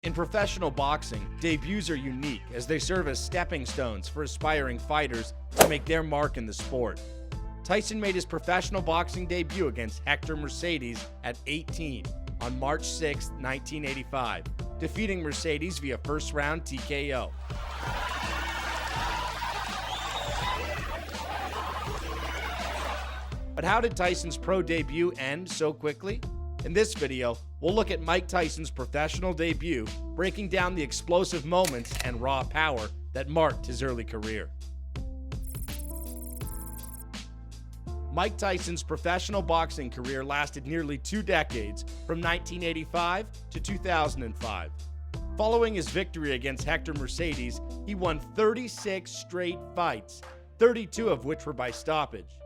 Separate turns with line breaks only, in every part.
In professional boxing, debuts are unique as they serve as stepping stones for aspiring fighters to make their mark in the sport. Tyson made his professional boxing debut against Hector Mercedes at 18 on March 6, 1985, defeating Mercedes via first-round TKO. But how did Tyson's pro debut end so quickly? In this video, we'll look at Mike Tyson's professional debut, breaking down the explosive moments and raw power that marked his early career. Mike Tyson's professional boxing career lasted nearly 2 decades, from 1985 to 2005. Following his victory against Hector Mercedes, he won 36 straight fights, 32 of which were by stoppage.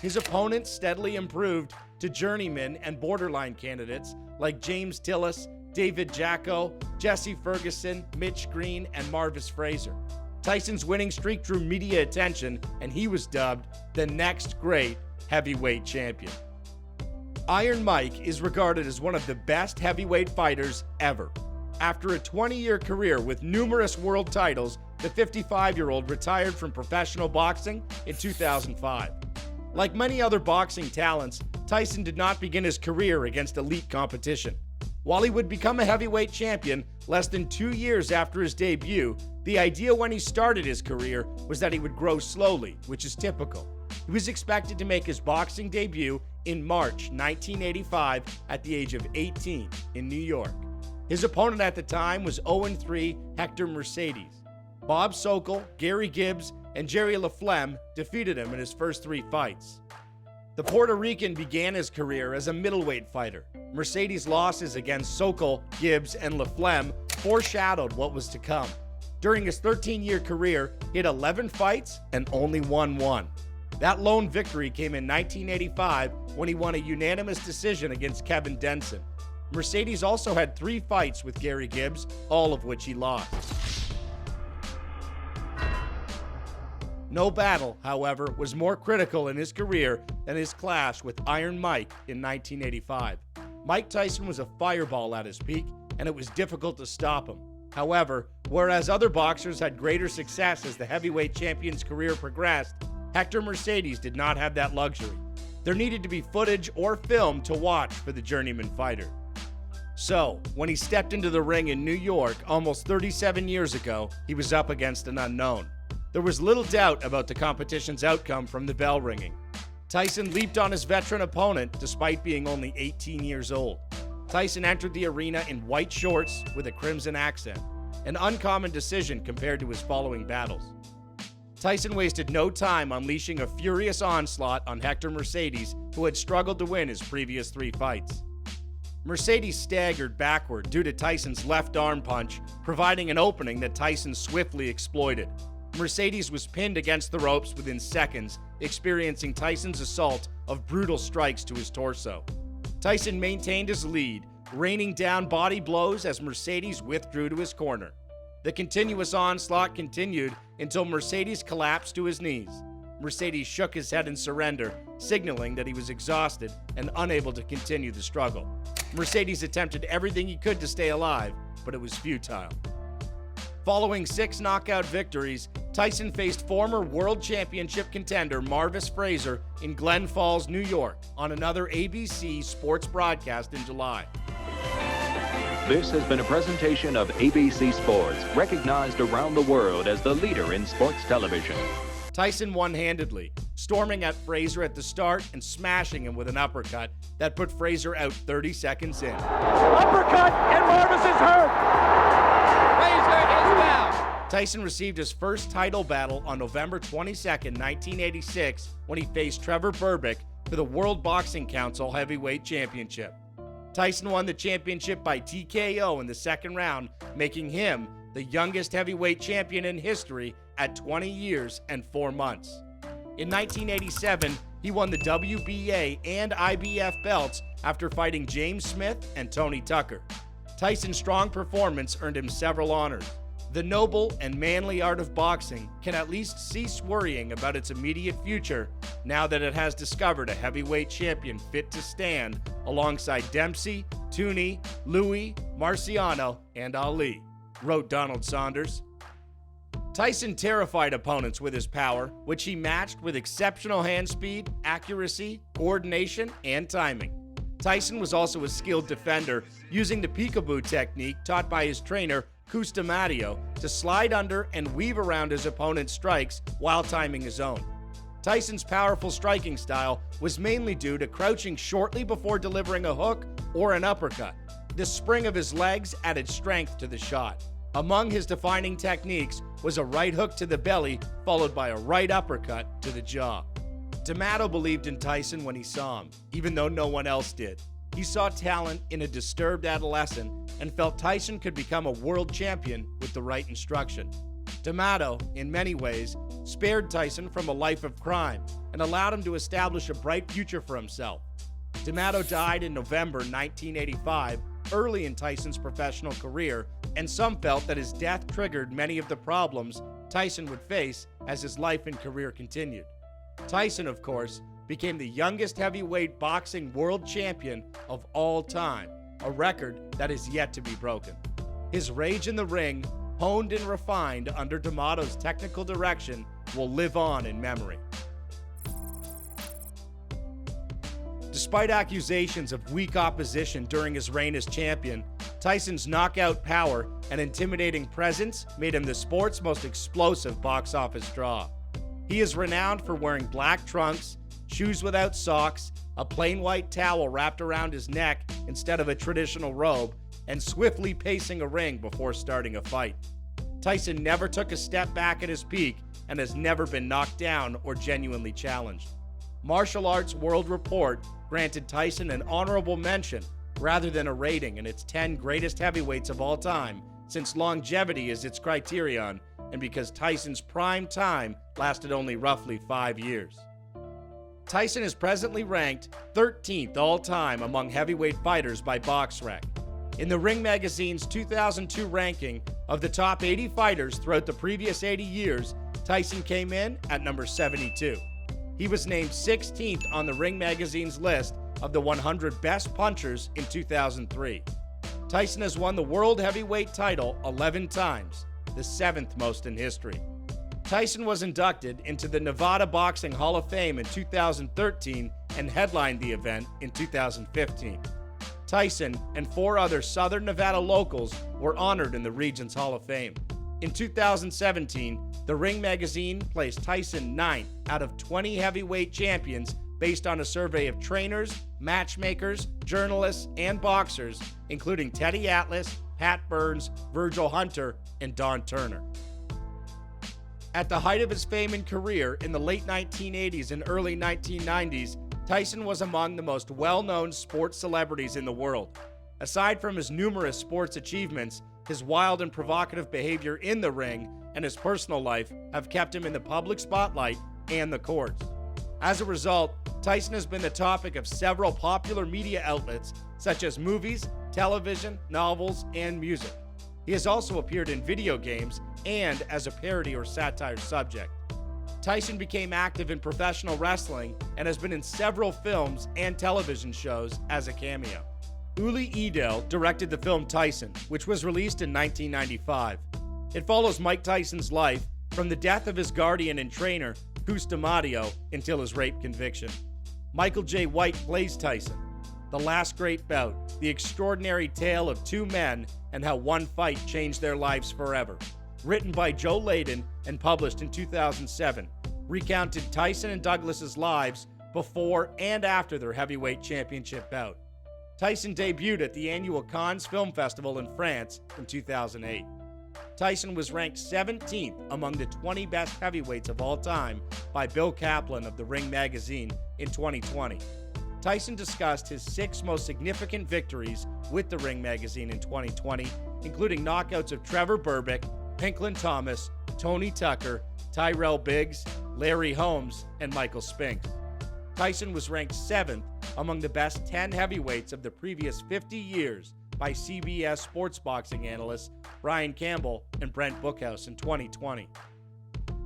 His opponents steadily improved to journeymen and borderline candidates like James Tillis, David Jacko, Jesse Ferguson, Mitch Green, and Marvis Fraser. Tyson's winning streak drew media attention, and he was dubbed the next great heavyweight champion. Iron Mike is regarded as one of the best heavyweight fighters ever. After a 20-year career with numerous world titles, the 55-year-old retired from professional boxing in 2005. Like many other boxing talents, Tyson did not begin his career against elite competition. While he would become a heavyweight champion less than 2 years after his debut, the idea when he started his career was that he would grow slowly, which is typical. He was expected to make his boxing debut in March 1985 at the age of 18 in New York. His opponent at the time was 0-3 Hector Mercedes. Bob Sokol, Gary Gibbs, and Jerry LaFlemme defeated him in his first 3 fights. The Puerto Rican began his career as a middleweight fighter. Mercedes' losses against Sokol, Gibbs, and LaFlemme foreshadowed what was to come. During his 13-year career, he had 11 fights and only won 1. That lone victory came in 1985 when he won a unanimous decision against Kevin Denson. Mercedes also had 3 fights with Gary Gibbs, all of which he lost. No battle, however, was more critical in his career than his clash with Iron Mike in 1985. Mike Tyson was a fireball at his peak, and it was difficult to stop him. However, whereas other boxers had greater success as the heavyweight champion's career progressed, Hector Mercedes did not have that luxury. There needed to be footage or film to watch for the journeyman fighter. So, when he stepped into the ring in New York almost 37 years ago, he was up against an unknown. There was little doubt about the competition's outcome from the bell ringing. Tyson leaped on his veteran opponent despite being only 18 years old. Tyson entered the arena in white shorts with a crimson accent, an uncommon decision compared to his following battles. Tyson wasted no time unleashing a furious onslaught on Hector Mercedes, who had struggled to win his previous 3 fights. Mercedes staggered backward due to Tyson's left arm punch, providing an opening that Tyson swiftly exploited. Mercedes was pinned against the ropes within seconds, experiencing Tyson's assault of brutal strikes to his torso. Tyson maintained his lead, raining down body blows as Mercedes withdrew to his corner. The continuous onslaught continued until Mercedes collapsed to his knees. Mercedes shook his head in surrender, signaling that he was exhausted and unable to continue the struggle. Mercedes attempted everything he could to stay alive, but it was futile. Following 6 knockout victories, Tyson faced former world championship contender Marvis Fraser in Glen Falls, New York, on another ABC sports broadcast in July.
This has been a presentation of ABC Sports, recognized around the world as the leader in sports television.
Tyson won handedly, storming at Fraser at the start and smashing him with an uppercut that put Fraser out 30 seconds in.
Uppercut, and Marvis is hurt. Fraser is down.
Tyson received his first title battle on November 22, 1986, when he faced Trevor Berbick for the World Boxing Council Heavyweight Championship. Tyson won the championship by TKO in the second round, making him the youngest heavyweight champion in history at 20 years and 4 months. In 1987, he won the WBA and IBF belts after fighting James Smith and Tony Tucker. Tyson's strong performance earned him several honors. The noble and manly art of boxing can at least cease worrying about its immediate future now that it has discovered a heavyweight champion fit to stand alongside Dempsey, Tooney, Louis, Marciano, and Ali, wrote Donald Saunders. Tyson terrified opponents with his power, which he matched with exceptional hand speed, accuracy, coordination, and timing. Tyson was also a skilled defender, using the peekaboo technique taught by his trainer, Customado, to slide under and weave around his opponent's strikes while timing his own. Tyson's powerful striking style was mainly due to crouching shortly before delivering a hook or an uppercut. The spring of his legs added strength to the shot. Among his defining techniques was a right hook to the belly, followed by a right uppercut to the jaw. D'Amato believed in Tyson when he saw him, even though no one else did. He saw talent in a disturbed adolescent and felt Tyson could become a world champion with the right instruction. D'Amato, in many ways, spared Tyson from a life of crime and allowed him to establish a bright future for himself. D'Amato died in November 1985, early in Tyson's professional career, and some felt that his death triggered many of the problems Tyson would face as his life and career continued. Tyson, of course, became the youngest heavyweight boxing world champion of all time, a record that is yet to be broken. His rage in the ring, honed and refined under D'Amato's technical direction, will live on in memory. Despite accusations of weak opposition during his reign as champion, Tyson's knockout power and intimidating presence made him the sport's most explosive box office draw. He is renowned for wearing black trunks, shoes without socks, a plain white towel wrapped around his neck instead of a traditional robe, and swiftly pacing a ring before starting a fight. Tyson never took a step back at his peak and has never been knocked down or genuinely challenged. Martial Arts World Report granted Tyson an honorable mention rather than a rating in its 10 greatest heavyweights of all time, since longevity is its criterion and because Tyson's prime time lasted only roughly 5 years. Tyson is presently ranked 13th all-time among heavyweight fighters by BoxRec. In the Ring Magazine's 2002 ranking of the top 80 fighters throughout the previous 80 years, Tyson came in at number 72. He was named 16th on the Ring Magazine's list of the 100 best punchers in 2003. Tyson has won the World Heavyweight title 11 times, the 7th most in history. Tyson was inducted into the Nevada Boxing Hall of Fame in 2013 and headlined the event in 2015. Tyson and 4 other Southern Nevada locals were honored in the region's Hall of Fame. In 2017, the Ring Magazine placed Tyson 9th out of 20 heavyweight champions based on a survey of trainers, matchmakers, journalists, and boxers, including Teddy Atlas, Pat Burns, Virgil Hunter, and Don Turner. At the height of his fame and career in the late 1980s and early 1990s, Tyson was among the most well-known sports celebrities in the world. Aside from his numerous sports achievements, his wild and provocative behavior in the ring and his personal life have kept him in the public spotlight and the courts. As a result, Tyson has been the topic of several popular media outlets such as movies, television, novels, and music. He has also appeared in video games and as a parody or satire subject. Tyson became active in professional wrestling and has been in several films and television shows as a cameo. Uli Edel directed the film Tyson, which was released in 1995. It follows Mike Tyson's life from the death of his guardian and trainer, Customado, until his rape conviction. Michael J. White plays Tyson. The Last Great Bout, the extraordinary tale of 2 men and how one fight changed their lives forever. Written by Joe Layden and published in 2007, recounted Tyson and Douglas's lives before and after their heavyweight championship bout. Tyson debuted at the annual Cannes Film Festival in France in 2008. Tyson was ranked 17th among the 20 best heavyweights of all time by Bill Kaplan of the Ring Magazine in 2020. Tyson discussed his 6 most significant victories with the Ring Magazine in 2020, including knockouts of Trevor Berbick, Pinklin Thomas, Tony Tucker, Tyrell Biggs, Larry Holmes, and Michael Spinks. Tyson was ranked 7th among the best 10 heavyweights of the previous 50 years by CBS sports boxing analysts Brian Campbell and Brent Bookhouse in 2020.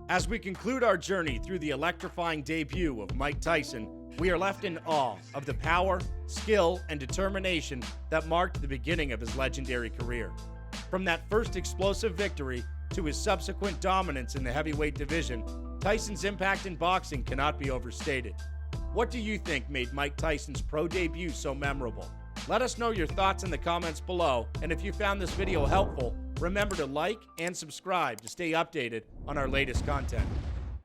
As we conclude our journey through the electrifying debut of Mike Tyson, we are left in awe of the power, skill, and determination that marked the beginning of his legendary career. From that first explosive victory to his subsequent dominance in the heavyweight division, Tyson's impact in boxing cannot be overstated. What do you think made Mike Tyson's pro debut so memorable? Let us know your thoughts in the comments below, and if you found this video helpful, remember to like and subscribe to stay updated on our latest content.